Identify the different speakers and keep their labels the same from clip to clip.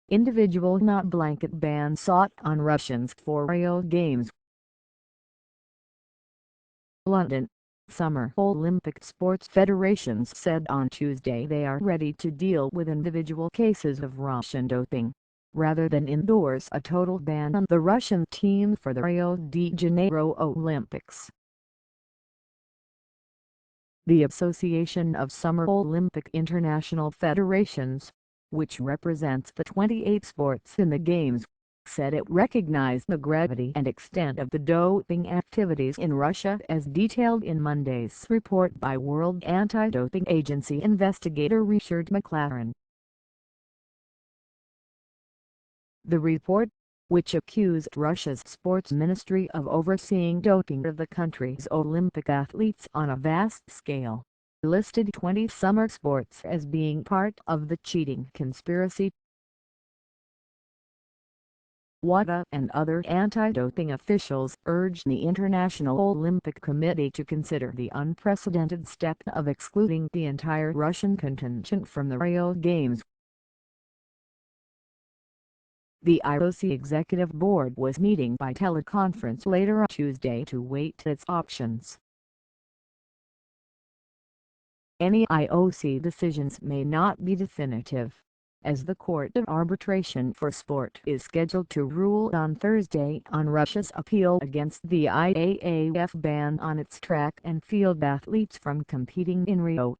Speaker 1: individual not blanket ban sought on Russians for Rio Games. London. Summer Olympic sports federations said on Tuesday they are ready to deal with individual cases of Russian doping, rather than endorse a total ban on the Russian team for the Rio-De Janeiro Olympics. The Association of Summer Olympic International Federations, which represents the 28 sports in the Games, said it recognized the gravity and extent of the doping activities in Russia as detailed in Monday's report by World Anti-Doping Agency investigator Richard McLaren. The report, which accused Russia's sports ministry of overseeing doping of the country's Olympic athletes on a vast scale, listed 20 summer sports as being part of the cheating conspiracy. WADA and other anti-doping officials urged the International Olympic Committee to consider the unprecedented step of excluding the entire Russian contingent from the Rio Games. The IOC Executive Board was meeting by teleconference later on Tuesday to weight its options. Any IOC decisions may not be definitive, as the Court of Arbitration for Sport is scheduled to rule on Thursday on Russia's appeal against the IAAF ban on its track and field athletes from competing in Rio.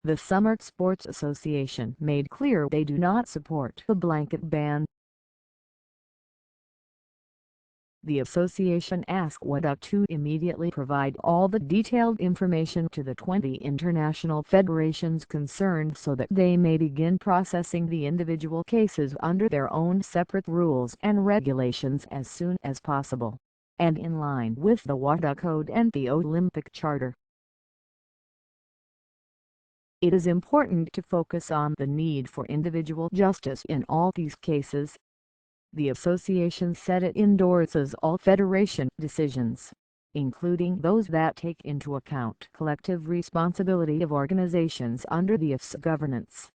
Speaker 1: The Summer Sports Association made clear they do not support the blanket ban. The association asked WADA to immediately provide all the detailed information to the 20 international federations concerned so that they may begin processing the individual cases under their own separate rules and regulations as soon as possible, and in line with the WADA Code and the Olympic Charter. It is important to focus on the need for individual justice in all these cases. The association said it endorses all federation decisions, including those that take into account collective responsibility of organizations under the IF's governance.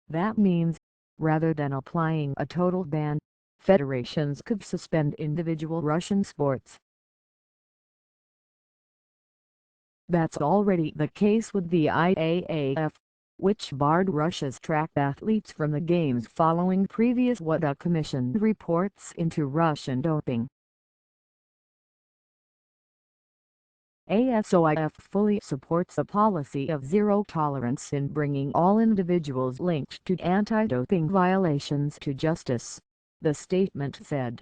Speaker 1: That means, rather than applying a total ban, federations could suspend individual Russian sports. That's already the case with the IAAF, which barred Russia's track athletes from the Games following previous WADA-commissioned reports into Russian doping. ASOIF fully supports a policy of zero tolerance in bringing all individuals linked to anti-doping violations to justice, the statement said.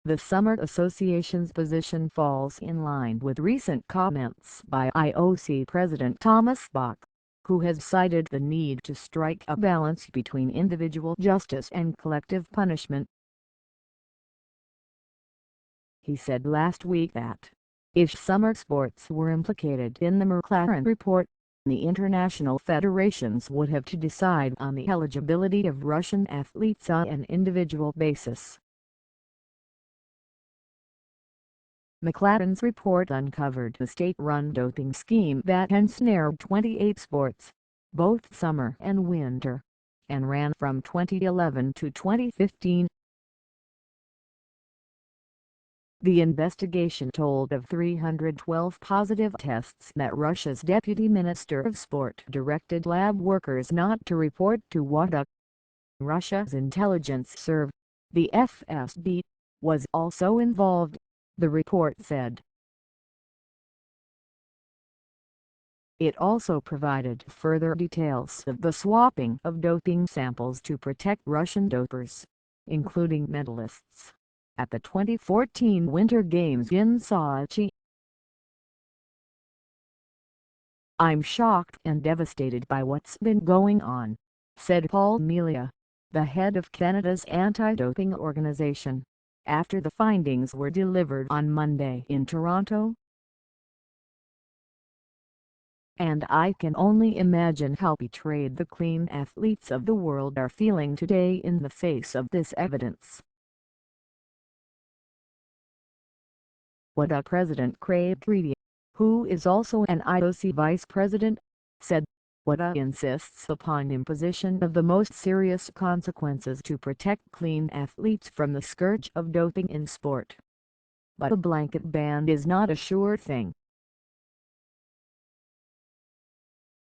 Speaker 1: The Summer Association's position falls in line with recent comments by IOC President Thomas Bach, who has cited the need to strike a balance between individual justice and collective punishment. He said last week that, if summer sports were implicated in the McLaren report, the international federations would have to decide on the eligibility of Russian athletes on an individual basis. McLaren's report uncovered a state-run doping scheme that ensnared 28 sports, both summer and winter, and ran from 2011 to 2015. The investigation told of 312 positive tests that Russia's Deputy Minister of Sport directed lab workers not to report to WADA. Russia's intelligence service, the FSB, was also involved, the report said. It also provided further details of the swapping of doping samples to protect Russian dopers, including medalists, at the 2014 Winter Games in Sochi. "I'm shocked and devastated by what's been going on," said Paul Melia, the head of Canada's anti-doping organization, after the findings were delivered on Monday in Toronto. "And I can only imagine how betrayed the clean athletes of the world are feeling today in the face of this evidence." WADA President Craig Reedie, who is also an IOC vice president, said, WADA insists upon imposition of the most serious consequences to protect clean athletes from the scourge of doping in sport. But a blanket ban is not a sure thing.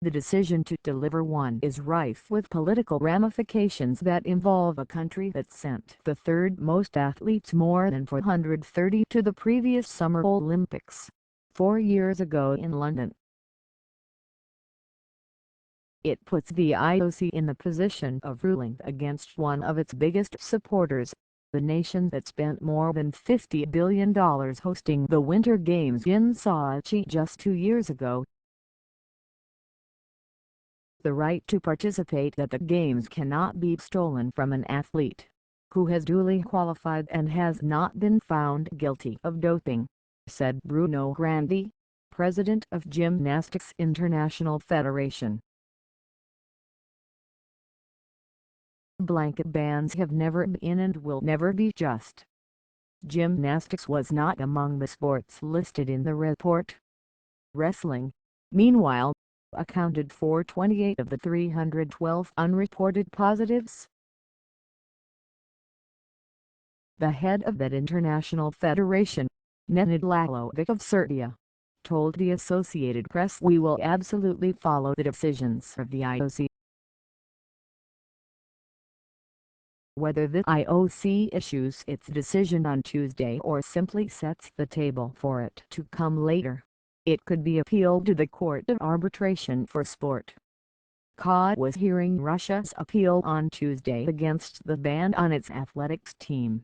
Speaker 1: The decision to deliver one is rife with political ramifications that involve a country that sent the third most athletes, more than 430, to the previous Summer Olympics, 4 years ago in London. It puts the IOC in the position of ruling against one of its biggest supporters, the nation that spent more than $50 billion hosting the Winter Games in Sochi just 2 years ago. The right to participate at the Games cannot be stolen from an athlete who has duly qualified and has not been found guilty of doping, said Bruno Grandi, president of Gymnastics International Federation. Blanket bans have never been and will never be just. Gymnastics was not among the sports listed in the report. Wrestling, meanwhile, accounted for 28 of the 312 unreported positives. The head of that international federation, Nenad Lalovic of Serbia, told the Associated Press, "We will absolutely follow the decisions of the IOC. Whether the IOC issues its decision on Tuesday or simply sets the table for it to come later, it could be appealed to the Court of Arbitration for Sport." CAD was hearing Russia's appeal on Tuesday against the ban on its athletics team.